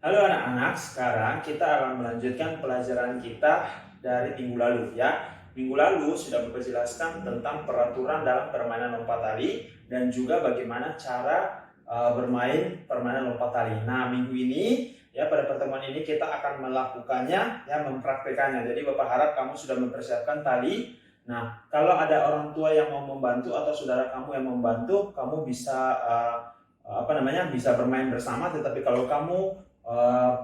Halo anak-anak, sekarang kita akan melanjutkan pelajaran kita dari minggu lalu ya. Minggu lalu sudah memperjelaskan tentang peraturan dalam permainan lompat tali dan juga bagaimana cara bermain permainan lompat tali. Nah, minggu ini ya pada pertemuan ini kita akan melakukannya ya, mempraktekannya. Jadi Bapak harap kamu sudah mempersiapkan tali. Nah, kalau ada orang tua yang mau membantu atau saudara kamu yang membantu, kamu bisa bisa bermain bersama. Tetapi kalau kamu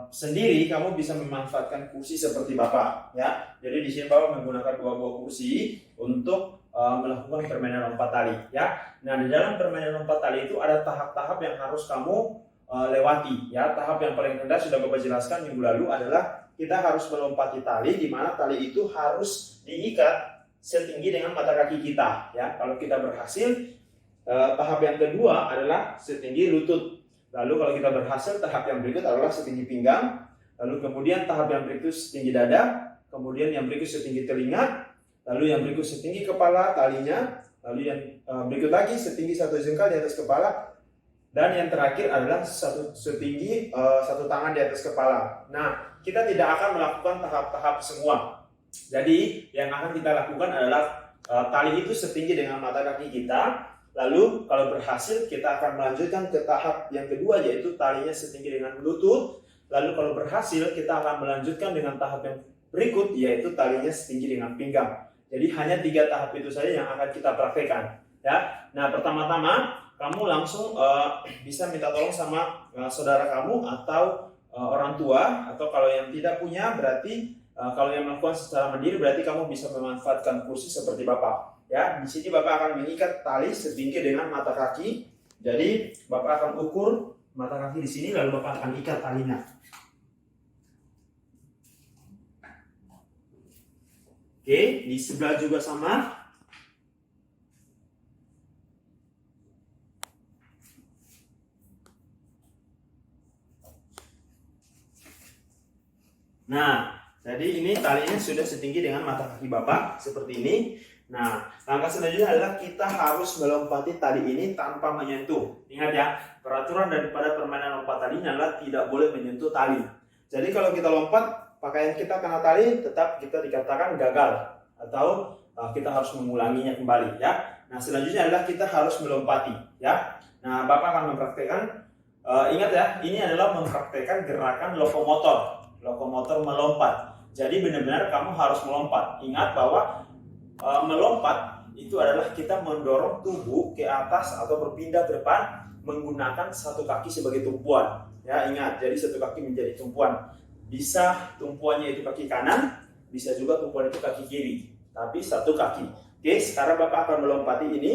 sendiri, kamu bisa memanfaatkan kursi seperti Bapak ya. Jadi di sini Bapak menggunakan dua buah kursi untuk melakukan permainan lompat tali ya. Nah, di dalam permainan lompat tali itu ada tahap-tahap yang harus kamu lewati ya. Tahap yang paling rendah sudah Bapak jelaskan minggu lalu adalah kita harus melompati tali, di mana tali itu harus diikat setinggi dengan mata kaki kita ya. Kalau kita berhasil, tahap yang kedua adalah setinggi lutut. Lalu kalau kita berhasil, tahap yang berikut adalah setinggi pinggang. Lalu kemudian tahap yang berikut setinggi dada. Kemudian yang berikut setinggi telinga. Lalu yang berikut setinggi kepala talinya. Lalu yang berikut lagi setinggi satu jengkal di atas kepala. Dan yang terakhir adalah setinggi satu tangan di atas kepala. Nah, kita tidak akan melakukan tahap-tahap semua. Jadi yang akan kita lakukan adalah tali itu setinggi dengan mata kaki kita. Lalu kalau berhasil kita akan melanjutkan ke tahap yang kedua, yaitu talinya setinggi dengan lutut. Lalu kalau berhasil kita akan melanjutkan dengan tahap yang berikut, yaitu talinya setinggi dengan pinggang. Jadi hanya 3 tahap itu saja yang akan kita praktekkan ya. Nah, pertama-tama kamu langsung bisa minta tolong sama saudara kamu atau orang tua, atau kalau yang tidak punya berarti kalau yang melakukan secara mandiri berarti kamu bisa memanfaatkan kursi seperti Bapak. Ya, di sini Bapak akan mengikat tali setinggi dengan mata kaki. Jadi Bapak akan ukur mata kaki di sini, lalu Bapak akan ikat talinya. Oke, di sebelah juga sama. Nah, jadi ini talinya sudah setinggi dengan mata kaki Bapak seperti ini. Nah, langkah selanjutnya adalah kita harus melompati tali ini tanpa menyentuh. Ingat ya, peraturan daripada permainan lompat tali adalah tidak boleh menyentuh tali. Jadi kalau kita lompat, pakaian kita kena tali, tetap kita dikatakan gagal. Atau kita harus mengulanginya kembali ya. Nah, selanjutnya adalah kita harus melompati ya. Nah, Bapak akan mempraktekkan, ingat ya, ini adalah mempraktekkan gerakan lokomotor melompat. Jadi benar-benar kamu harus melompat. Ingat bahwa melompat itu adalah kita mendorong tubuh ke atas atau berpindah ke depan menggunakan satu kaki sebagai tumpuan. Ya, ingat, jadi satu kaki menjadi tumpuan. Bisa tumpuannya itu kaki kanan, bisa juga tumpuan itu kaki kiri, tapi satu kaki. Oke, sekarang Bapak akan melompati ini.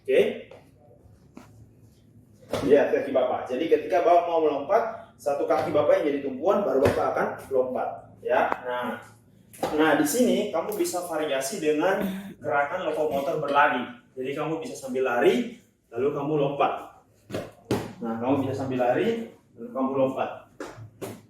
Oke. Lihat kaki Bapak. Jadi ketika Bapak mau melompat, satu kaki Bapak yang jadi tumpuan, baru Bapak akan lompat. Ya, Nah, di sini kamu bisa variasi dengan gerakan lokomotor berlari. Jadi kamu bisa sambil lari, lalu kamu lompat. Nah, kamu bisa sambil lari, lalu kamu lompat.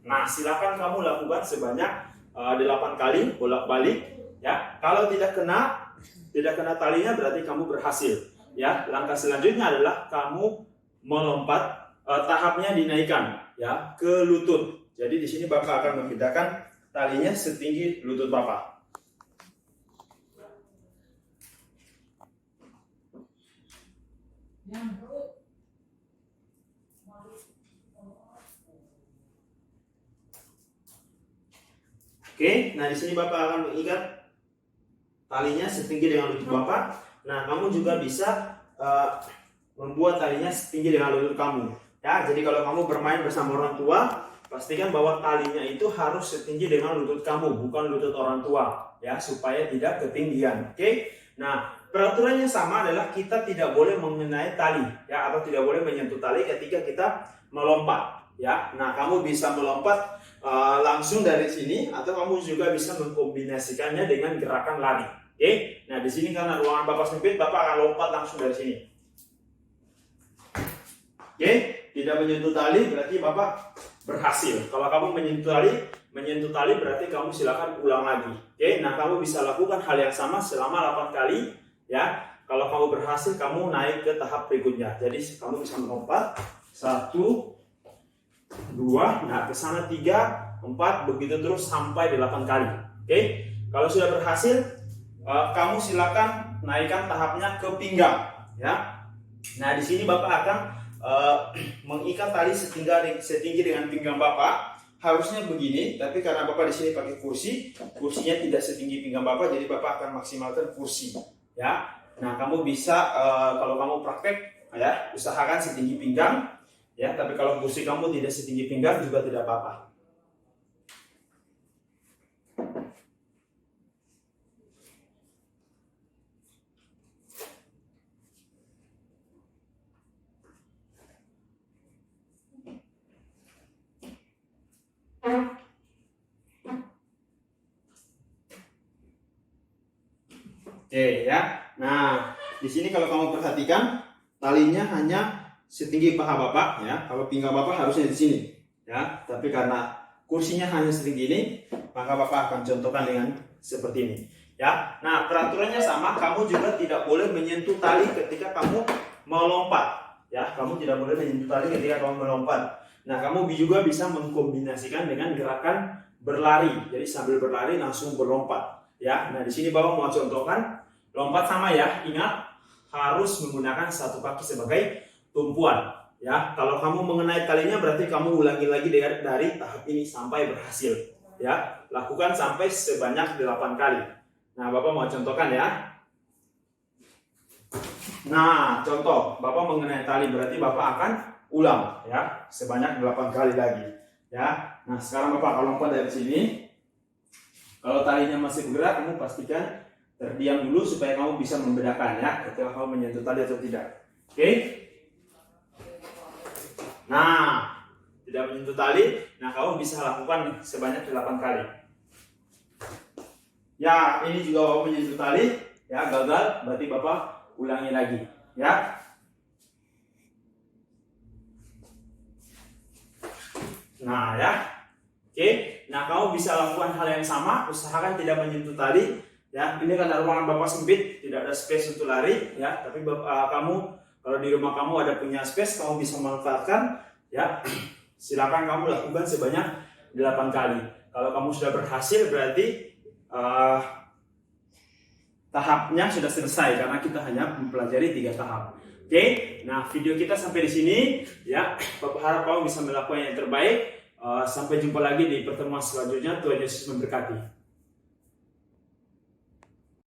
Nah, silakan kamu lakukan sebanyak 8 kali bolak-balik. Ya, kalau tidak kena talinya berarti kamu berhasil. Ya, langkah selanjutnya adalah kamu melompat, tahapnya dinaikkan ya ke lutut. Jadi di sini Bapak akan membedakan talinya setinggi lutut Bapak. Oke, nah di sini Bapak akan mengikat talinya setinggi dengan lutut Bapak. Nah, kamu juga bisa membuat talinya setinggi dengan lutut kamu. Ya, jadi kalau kamu bermain bersama orang tua, pastikan bahwa talinya itu harus setinggi dengan lutut kamu, bukan lutut orang tua, ya, supaya tidak ketinggian. Oke? Nah, peraturannya sama, adalah kita tidak boleh mengenai tali, ya, atau tidak boleh menyentuh tali ketika kita melompat, ya. Nah, kamu bisa melompat langsung dari sini, atau kamu juga bisa mengkombinasikannya dengan gerakan lari. Oke? Nah, di sini karena ruangan Bapak sempit, Bapak akan lompat langsung dari sini. Oke? Tidak menyentuh tali berarti Bapak berhasil. Kalau kamu menyentuh tali berarti kamu silakan ulang lagi. Oke, nah kamu bisa lakukan hal yang sama selama 8 kali ya. Kalau kamu berhasil, kamu naik ke tahap berikutnya. Jadi kamu bisa melompat 1, 2, nah ke sana 3, 4, begitu terus sampai 8 kali. Oke, kalau sudah berhasil, kamu silakan naikkan tahapnya ke pinggang, ya. Nah, di sini Bapak akan mengikat tali setinggi dengan pinggang Bapak. Harusnya begini, tapi karena Bapak di sini pakai kursi, kursinya tidak setinggi pinggang Bapak, jadi Bapak akan maksimalkan kursi, ya. Nah, kamu bisa kalau kamu praktek, ya, usahakan setinggi pinggang, ya. Tapi kalau kursi kamu tidak setinggi pinggang juga tidak apa-apa. Oke, ya. Nah, di sini kalau kamu perhatikan talinya hanya setinggi paha Bapak, ya. Kalau pinggang Bapak harusnya di sini, ya. Tapi karena kursinya hanya setinggi ini, maka Bapak akan contohkan dengan seperti ini, ya. Nah, peraturannya sama, kamu juga tidak boleh menyentuh tali ketika kamu melompat, ya. Kamu tidak boleh menyentuh tali ketika kamu melompat. Nah, kamu juga bisa mengkombinasikan dengan gerakan berlari. Jadi sambil berlari langsung berlompat, ya. Nah, di sini Bapak mau contohkan lompat sama, ya. Ingat, harus menggunakan satu kaki sebagai tumpuan, ya. Kalau kamu mengenai talinya berarti kamu ulangi lagi dari tahap ini sampai berhasil, ya. Lakukan sampai sebanyak 8 kali. Nah, Bapak mau contohkan, ya. Nah, contoh Bapak mengenai tali berarti Bapak akan ulang, ya, sebanyak 8 kali lagi, ya. Nah, sekarang Bapak akan lompat dari sini. Kalau talinya masih bergerak, kamu pastikan terdiam dulu supaya kamu bisa membedakan, ya, ketika kamu menyentuh tali atau tidak. Oke? Nah, tidak menyentuh tali, nah kamu bisa lakukan sebanyak 8 kali. Ya, ini juga Bapak menyentuh tali, ya, gagal, berarti Bapak ulangi lagi, ya. Nah, ya. Oke. Nah, kamu bisa lakukan hal yang sama, usahakan tidak menyentuh tali, ya. Ini karena ruangan Bapak sempit, tidak ada space untuk lari, ya. Tapi kamu kalau di rumah kamu ada punya space, kamu bisa manfaatkan, ya. Silakan kamu lakukan sebanyak 8 kali. Kalau kamu sudah berhasil berarti tahapnya sudah selesai karena kita hanya mempelajari 3 tahap. Oke, nah video kita sampai di sini, ya. Bapak harap kamu bisa melakukan yang terbaik. Sampai jumpa lagi di pertemuan selanjutnya. Tuhan Yesus memberkati.